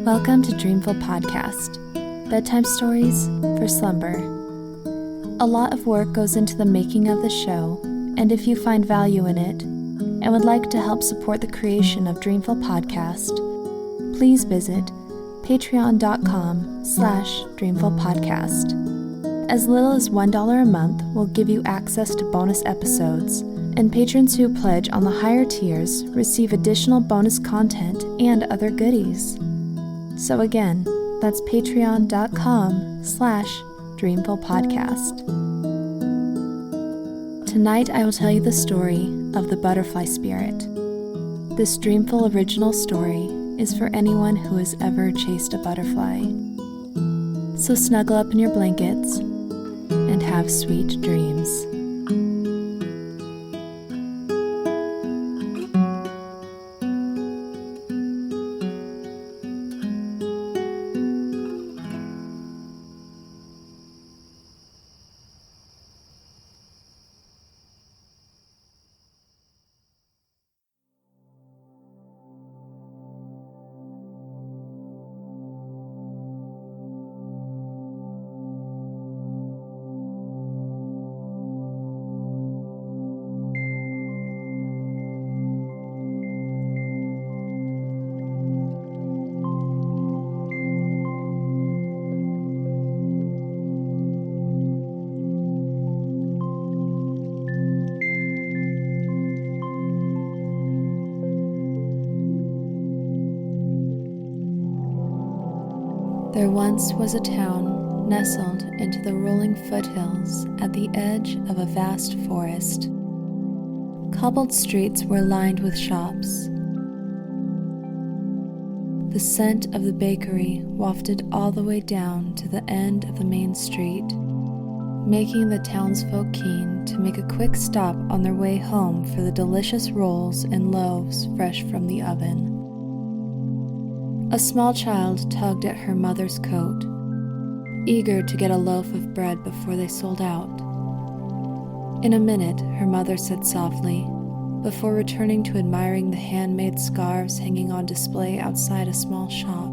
Welcome to Dreamful Podcast, bedtime stories for slumber. A lot of work goes into the making of the show, and if you find value in it and would like to help support the creation of Dreamful Podcast, please visit patreon.com/dreamfulpodcast. As little as $1 a month will give you access to bonus episodes, and patrons who pledge on the higher tiers receive additional bonus content and other goodies. So again, that's patreon.com/dreamfulpodcast. Tonight I will tell you the story of the butterfly spirit. This Dreamful original story is for anyone who has ever chased a butterfly. So snuggle up in your blankets and have sweet dreams. There once was a town nestled into the rolling foothills at the edge of a vast forest. Cobbled streets were lined with shops. The scent of the bakery wafted all the way down to the end of the main street, making the townsfolk keen to make a quick stop on their way home for the delicious rolls and loaves fresh from the oven. A small child tugged at her mother's coat, eager to get a loaf of bread before they sold out. In a minute, her mother said softly, before returning to admiring the handmade scarves hanging on display outside a small shop.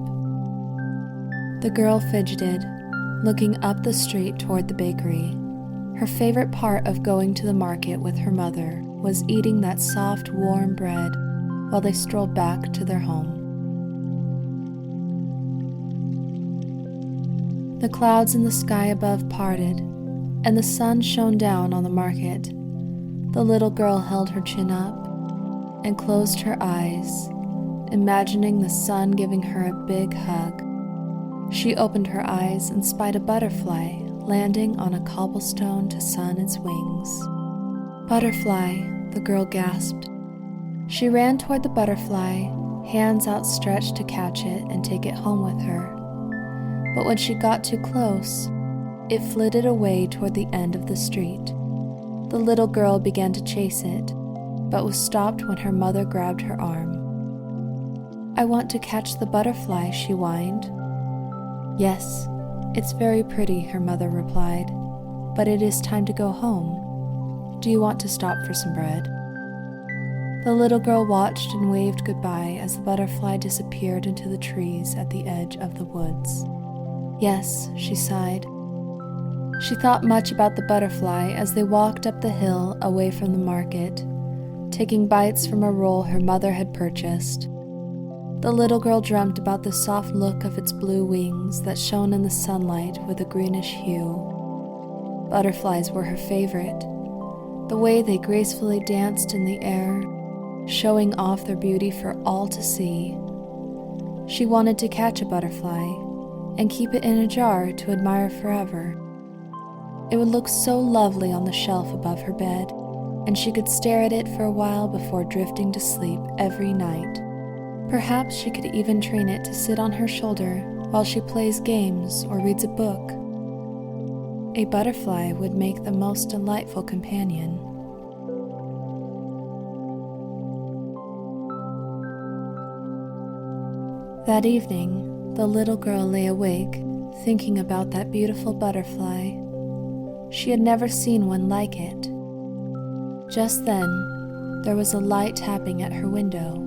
The girl fidgeted, looking up the street toward the bakery. Her favorite part of going to the market with her mother was eating that soft, warm bread while they strolled back to their home. The clouds in the sky above parted, and the sun shone down on the market. The little girl held her chin up and closed her eyes, imagining the sun giving her a big hug. She opened her eyes and spied a butterfly landing on a cobblestone to sun its wings. "Butterfly," the girl gasped. She ran toward the butterfly, hands outstretched to catch it and take it home with her. But when she got too close, it flitted away toward the end of the street. The little girl began to chase it, but was stopped when her mother grabbed her arm. "I want to catch the butterfly," she whined. "Yes, it's very pretty," her mother replied, "but it is time to go home. Do you want to stop for some bread?" The little girl watched and waved goodbye as the butterfly disappeared into the trees at the edge of the woods. "Yes," she sighed. She thought much about the butterfly as they walked up the hill away from the market, taking bites from a roll her mother had purchased. The little girl dreamt about the soft look of its blue wings that shone in the sunlight with a greenish hue. Butterflies were her favorite, the way they gracefully danced in the air, showing off their beauty for all to see. She wanted to catch a butterfly and keep it in a jar to admire forever. It would look so lovely on the shelf above her bed, and she could stare at it for a while before drifting to sleep every night. Perhaps she could even train it to sit on her shoulder while she plays games or reads a book. A butterfly would make the most delightful companion. That evening, the little girl lay awake, thinking about that beautiful butterfly. She had never seen one like it. Just then, there was a light tapping at her window.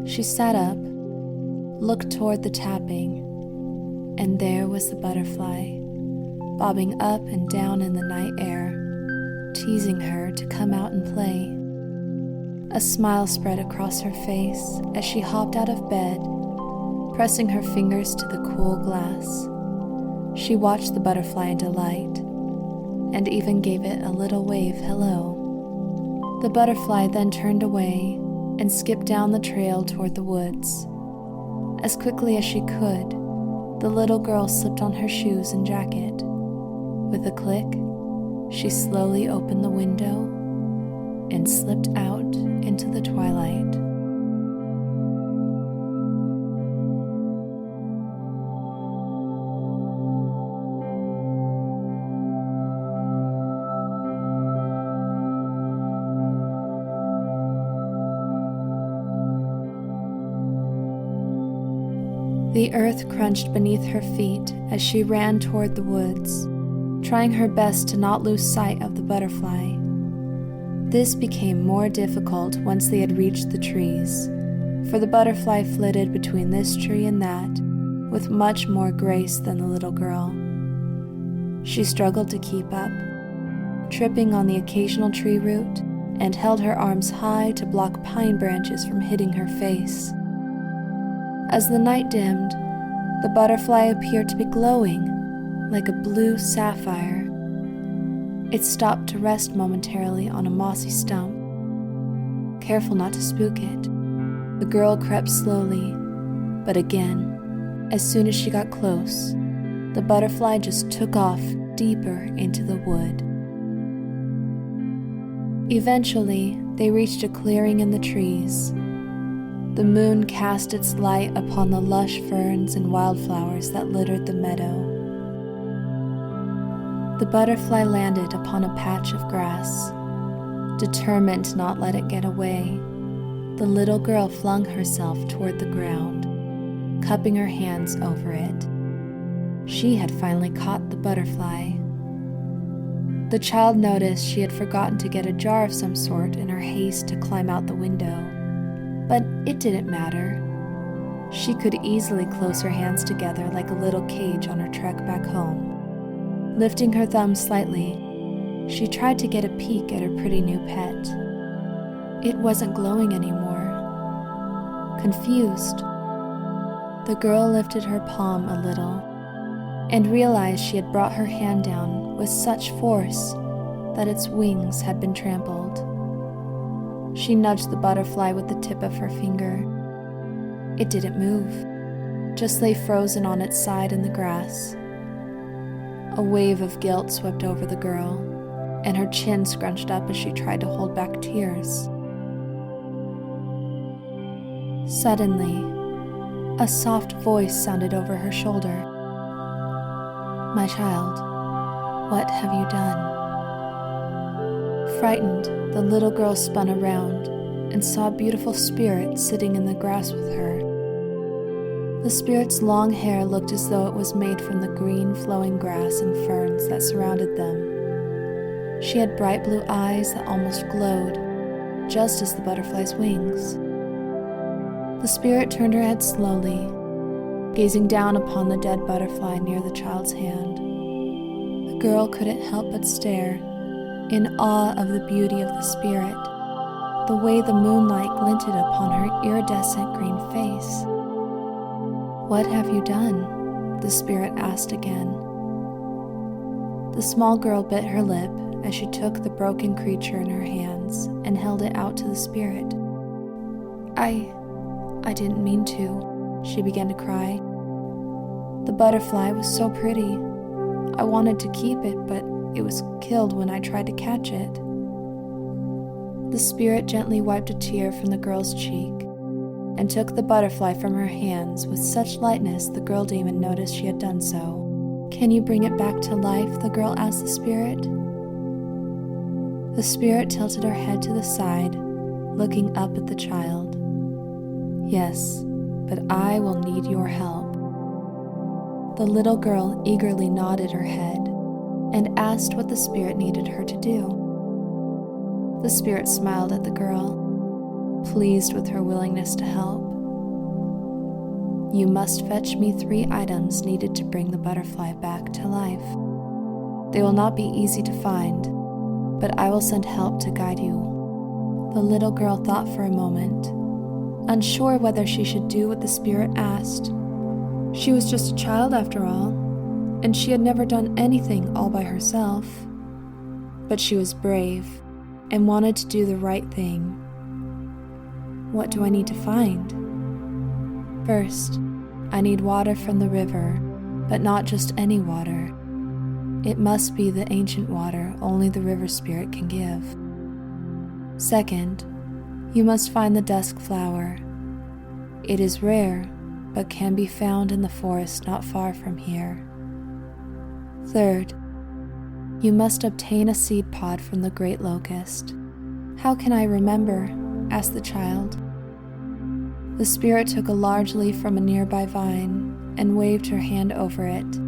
She sat up, looked toward the tapping, and there was the butterfly, bobbing up and down in the night air, teasing her to come out and play. A smile spread across her face as she hopped out of bed, pressing her fingers to the cool glass. She watched the butterfly in delight, and even gave it a little wave hello. The butterfly then turned away and skipped down the trail toward the woods. As quickly as she could, the little girl slipped on her shoes and jacket. With a click, she slowly opened the window and slipped out into the twilight. The earth crunched beneath her feet as she ran toward the woods, trying her best to not lose sight of the butterfly. This became more difficult once they had reached the trees, for the butterfly flitted between this tree and that with much more grace than the little girl. She struggled to keep up, tripping on the occasional tree root, and held her arms high to block pine branches from hitting her face. As the night dimmed, the butterfly appeared to be glowing like a blue sapphire. It stopped to rest momentarily on a mossy stump. Careful not to spook it, the girl crept slowly, but again, as soon as she got close, the butterfly just took off deeper into the wood. Eventually, they reached a clearing in the trees. The moon cast its light upon the lush ferns and wildflowers that littered the meadow. The butterfly landed upon a patch of grass. Determined to not let it get away, the little girl flung herself toward the ground, cupping her hands over it. She had finally caught the butterfly. The child noticed she had forgotten to get a jar of some sort in her haste to climb out the window, but it didn't matter. She could easily close her hands together like a little cage on her trek back home. Lifting her thumb slightly, she tried to get a peek at her pretty new pet. It wasn't glowing anymore. Confused, the girl lifted her palm a little and realized she had brought her hand down with such force that its wings had been trampled. She nudged the butterfly with the tip of her finger. It didn't move, just lay frozen on its side in the grass. A wave of guilt swept over the girl, and her chin scrunched up as she tried to hold back tears. Suddenly, a soft voice sounded over her shoulder. "My child, what have you done?" Frightened, the little girl spun around and saw a beautiful spirit sitting in the grass with her. The spirit's long hair looked as though it was made from the green flowing grass and ferns that surrounded them. She had bright blue eyes that almost glowed, just as the butterfly's wings. The spirit turned her head slowly, gazing down upon the dead butterfly near the child's hand. The girl couldn't help but stare, in awe of the beauty of the spirit, the way the moonlight glinted upon her iridescent green face. "What have you done?" the spirit asked again. The small girl bit her lip as she took the broken creature in her hands and held it out to the spirit. I didn't mean to," she began to cry. "The butterfly was so pretty. I wanted to keep it, but it was killed when I tried to catch it." The spirit gently wiped a tear from the girl's cheek and took the butterfly from her hands with such lightness the girl didn't even notice she had done so. "Can you bring it back to life?" the girl asked the spirit. The spirit tilted her head to the side, looking up at the child. "Yes, but I will need your help." The little girl eagerly nodded her head and asked what the spirit needed her to do. The spirit smiled at the girl, pleased with her willingness to help. You must fetch me 3 items needed to bring the butterfly back to life. They will not be easy to find, but I will send help to guide you." The little girl thought for a moment, unsure whether she should do what the spirit asked. She was just a child after all, and she had never done anything all by herself. But she was brave and wanted to do the right thing. "What do I need to find?" "First, I need water from the river, but not just any water. It must be the ancient water only the river spirit can give. Second, you must find the dusk flower. It is rare, but can be found in the forest not far from here. Third, you must obtain a seed pod from the great locust." "How can I remember?" asked the child. The spirit took a large leaf from a nearby vine and waved her hand over it.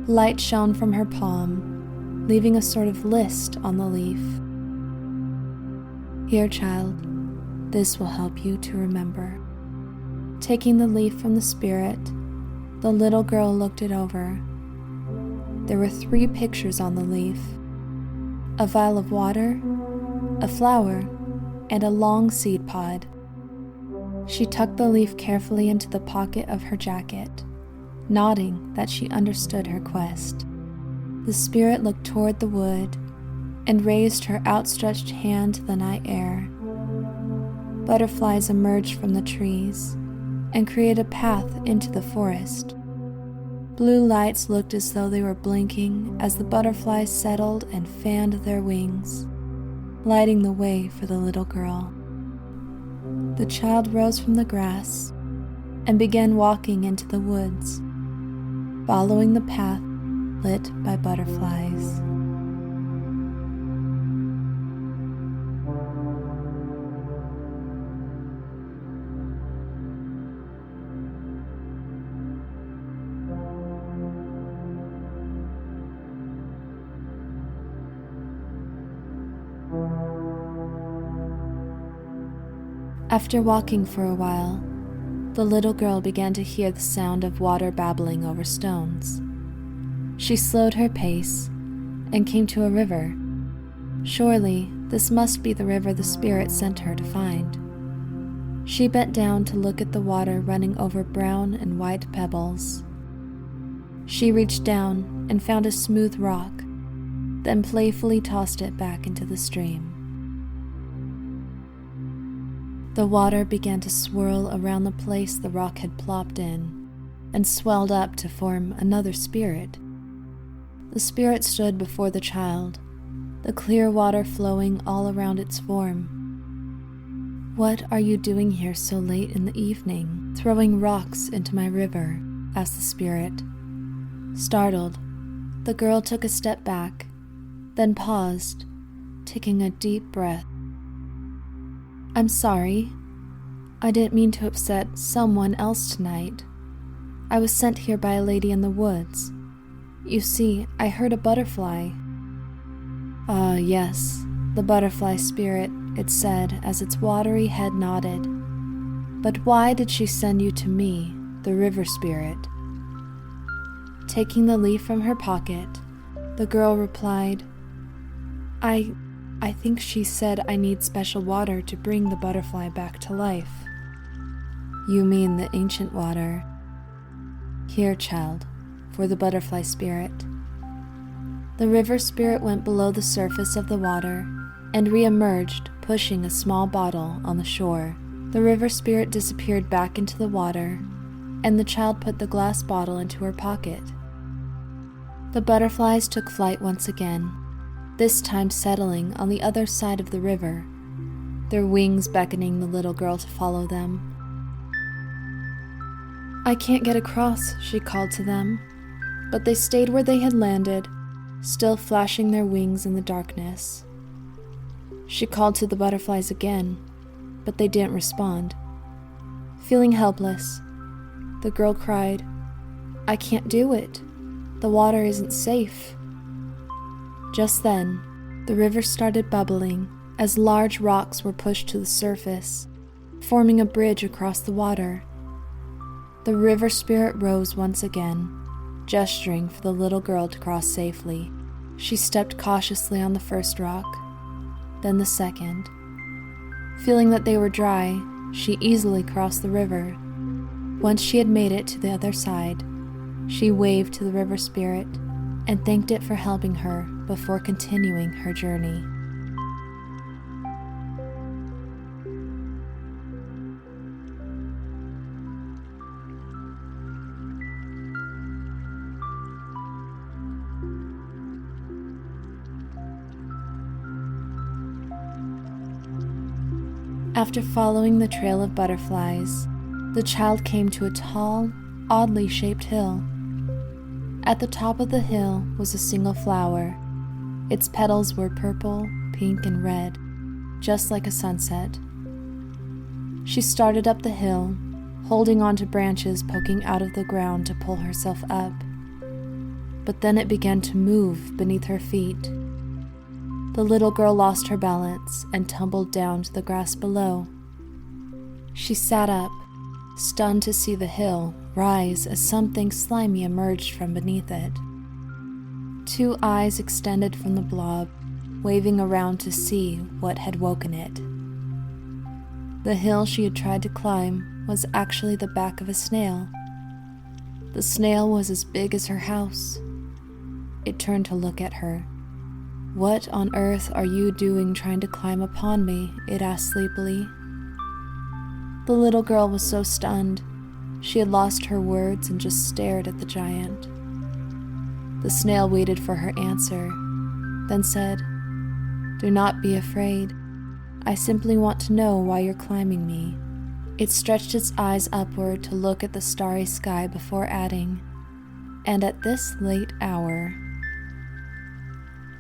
Light shone from her palm, leaving a sort of list on the leaf. "Here, child, this will help you to remember." Taking the leaf from the spirit, the little girl looked it over. There were 3 pictures on the leaf: a vial of water, a flower, and a long seed pod. She tucked the leaf carefully into the pocket of her jacket, nodding that she understood her quest. The spirit looked toward the wood and raised her outstretched hand to the night air. Butterflies emerged from the trees and created a path into the forest. Blue lights looked as though they were blinking as the butterflies settled and fanned their wings, lighting the way for the little girl. The child rose from the grass and began walking into the woods, following the path lit by butterflies. After walking for a while, the little girl began to hear the sound of water babbling over stones. She slowed her pace and came to a river. Surely, this must be the river the spirit sent her to find. She bent down to look at the water running over brown and white pebbles. She reached down and found a smooth rock, then playfully tossed it back into the stream. The water began to swirl around the place the rock had plopped in and swelled up to form another spirit. The spirit stood before the child, the clear water flowing all around its form. "What are you doing here so late in the evening, throwing rocks into my river?" asked the spirit. Startled, the girl took a step back, then paused, taking a deep breath. "I'm sorry. I didn't mean to upset someone else tonight. I was sent here by a lady in the woods. You see, I heard a butterfly." "Ah, yes, the butterfly spirit," it said as its watery head nodded. "But why did she send you to me, the river spirit?" Taking the leaf from her pocket, the girl replied, I think she said I need special water to bring the butterfly back to life." "You mean the ancient water. Here, child, for the butterfly spirit." The river spirit went below the surface of the water and re-emerged, pushing a small bottle on the shore. The river spirit disappeared back into the water, and the child put the glass bottle into her pocket. The butterflies took flight once again, this time settling on the other side of the river, their wings beckoning the little girl to follow them. "I can't get across," she called to them, but they stayed where they had landed, still flashing their wings in the darkness. She called to the butterflies again, but they didn't respond. Feeling helpless, the girl cried, "I can't do it. The water isn't safe." Just then, the river started bubbling as large rocks were pushed to the surface, forming a bridge across the water. The river spirit rose once again, gesturing for the little girl to cross safely. She stepped cautiously on the first rock, then the second. Feeling that they were dry, she easily crossed the river. Once she had made it to the other side, she waved to the river spirit and thanked it for helping her before continuing her journey. After following the trail of butterflies, the child came to a tall, oddly shaped hill. At the top of the hill was a single flower. Its petals were purple, pink, and red, just like a sunset. She started up the hill, holding onto branches poking out of the ground to pull herself up. But then it began to move beneath her feet. The little girl lost her balance and tumbled down to the grass below. She sat up, stunned to see the hill rise as something slimy emerged from beneath it. Two eyes extended from the blob, waving around to see what had woken it. The hill she had tried to climb was actually the back of a snail. The snail was as big as her house. It turned to look at her. "What on earth are you doing trying to climb upon me?" it asked sleepily. The little girl was so stunned. She had lost her words and just stared at the giant. The snail waited for her answer, then said, "Do not be afraid. I simply want to know why you're climbing me." It stretched its eyes upward to look at the starry sky before adding, "And at this late hour."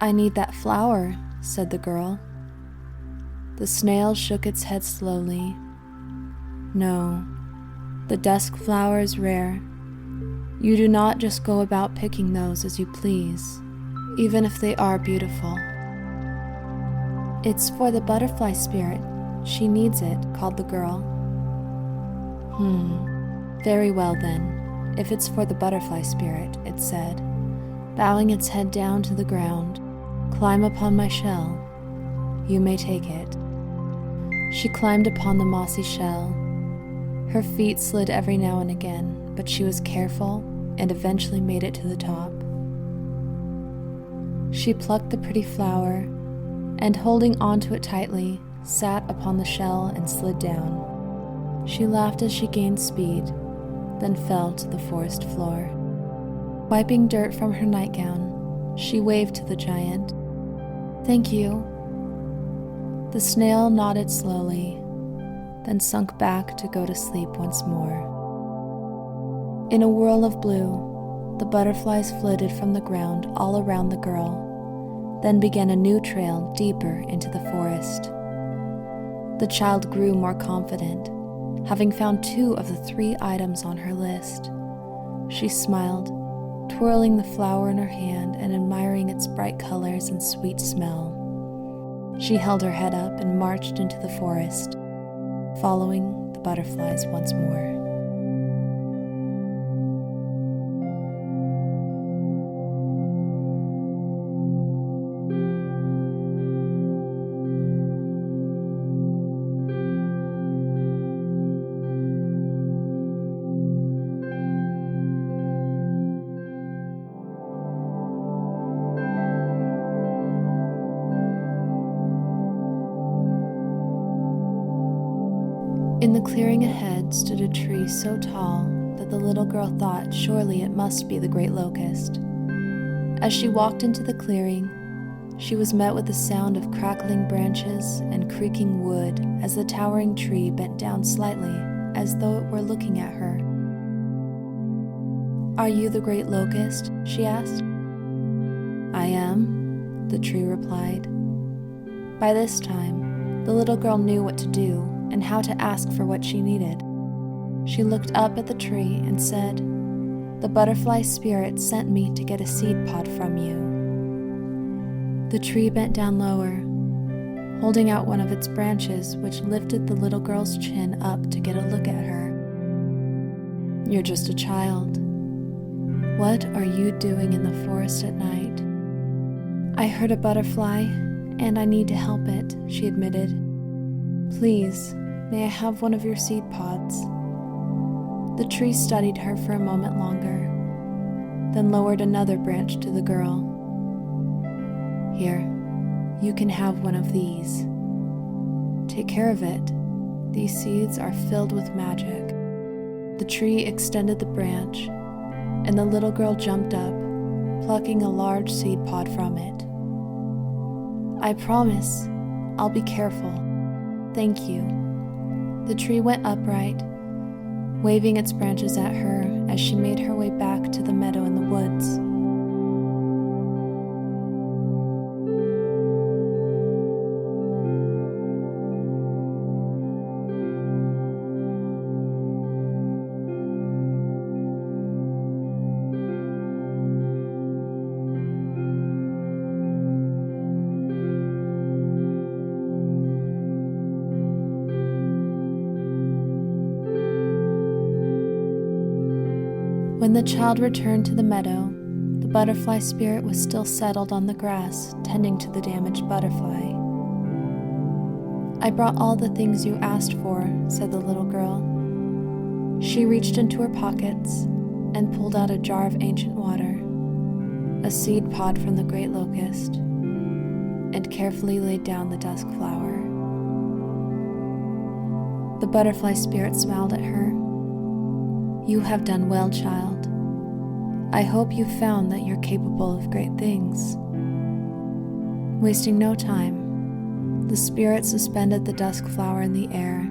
"I need that flower," said the girl. The snail shook its head slowly. "No, the dusk flower is rare. You do not just go about picking those as you please, even if they are beautiful. It's for the butterfly spirit. She needs it," called the girl. Very well then, if it's for the butterfly spirit," it said, bowing its head down to the ground. "Climb upon my shell. You may take it." She climbed upon the mossy shell. Her feet slid every now and again, but she was careful and eventually made it to the top. She plucked the pretty flower and, holding onto it tightly, sat upon the shell and slid down. She laughed as she gained speed, then fell to the forest floor. Wiping dirt from her nightgown, she waved to the giant. "Thank you." The snail nodded slowly, then sunk back to go to sleep once more. In a whirl of blue, the butterflies flitted from the ground all around the girl, then began a new trail deeper into the forest. The child grew more confident, having found 2 of the 3 items on her list. She smiled, twirling the flower in her hand and admiring its bright colors and sweet smell. She held her head up and marched into the forest, following the butterflies once more. In the clearing ahead stood a tree so tall that the little girl thought surely it must be the great locust. As she walked into the clearing, she was met with the sound of crackling branches and creaking wood as the towering tree bent down slightly as though it were looking at her. "Are you the great locust?" she asked. "I am," the tree replied. By this time, the little girl knew what to do and how to ask for what she needed. She looked up at the tree and said, "The butterfly spirit sent me to get a seed pod from you." The tree bent down lower, holding out one of its branches, which lifted the little girl's chin up to get a look at her. You're just a child. What are you doing in the forest at night? I heard a butterfly, and I need to help it, she admitted. Please, may I have one of your seed pods? The tree studied her for a moment longer, then lowered another branch to the girl. Here, you can have one of these. Take care of it. These seeds are filled with magic. The tree extended the branch, and the little girl jumped up, plucking a large seed pod from it. I promise, I'll be careful. Thank you. The tree went upright, waving its branches at her as she made her way back to the meadow in the woods. When the child returned to the meadow, the butterfly spirit was still settled on the grass, tending to the damaged butterfly. I brought all the things you asked for, said the little girl. She reached into her pockets and pulled out a jar of ancient water, a seed pod from the great locust, and carefully laid down the dusk flower. The butterfly spirit smiled at her. You have done well, child. I hope you found that you're capable of great things. Wasting no time, the spirit suspended the dusk flower in the air.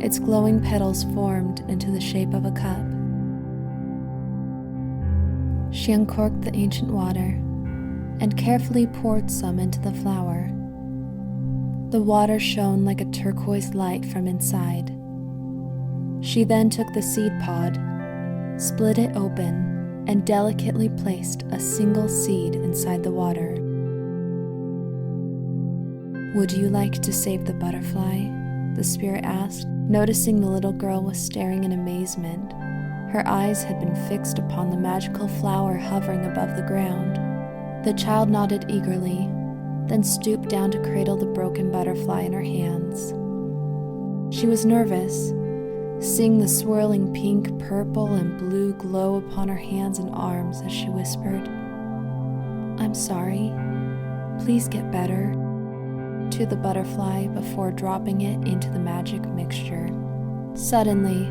Its glowing petals formed into the shape of a cup. She uncorked the ancient water and carefully poured some into the flower. The water shone like a turquoise light from inside. She then took the seed pod, split it open, and delicately placed a single seed inside the water. Would you like to save the butterfly? The spirit asked, noticing the little girl was staring in amazement. Her eyes had been fixed upon the magical flower hovering above the ground. The child nodded eagerly, then stooped down to cradle the broken butterfly in her hands. She was nervous, seeing the swirling pink, purple, and blue glow upon her hands and arms as she whispered, I'm sorry. Please get better, to the butterfly before dropping it into the magic mixture. Suddenly,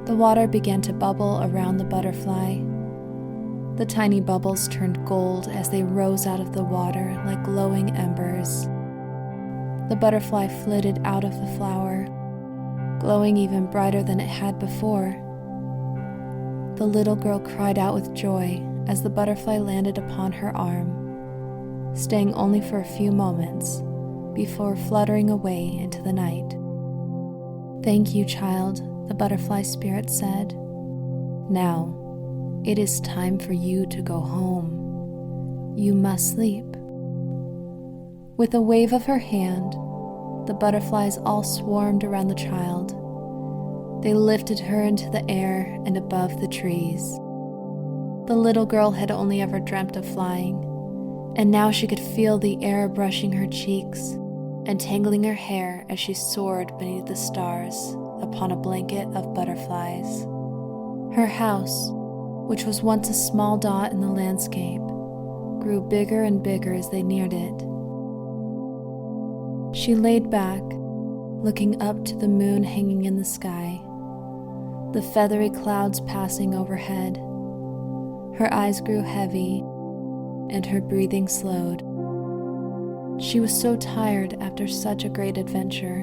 the water began to bubble around the butterfly. The tiny bubbles turned gold as they rose out of the water like glowing embers. The butterfly flitted out of the flower, glowing even brighter than it had before. The little girl cried out with joy as the butterfly landed upon her arm, staying only for a few moments before fluttering away into the night. Thank you, child, the butterfly spirit said. Now, it is time for you to go home. You must sleep. With a wave of her hand, the butterflies all swarmed around the child. They lifted her into the air and above the trees. The little girl had only ever dreamt of flying, and now she could feel the air brushing her cheeks and tangling her hair as she soared beneath the stars upon a blanket of butterflies. Her house, which was once a small dot in the landscape, grew bigger and bigger as they neared it. She laid back, looking up to the moon hanging in the sky, the feathery clouds passing overhead. Her eyes grew heavy, and her breathing slowed. She was so tired after such a great adventure.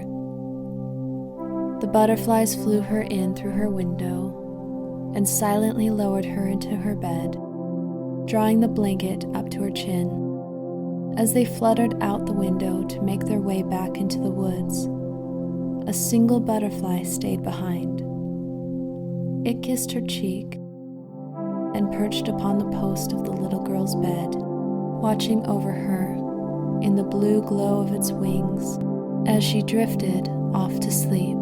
The butterflies flew her in through her window and silently lowered her into her bed, drawing the blanket up to her chin. As they fluttered out the window to make their way back into the woods, a single butterfly stayed behind. It kissed her cheek and perched upon the post of the little girl's bed, watching over her in the blue glow of its wings as she drifted off to sleep.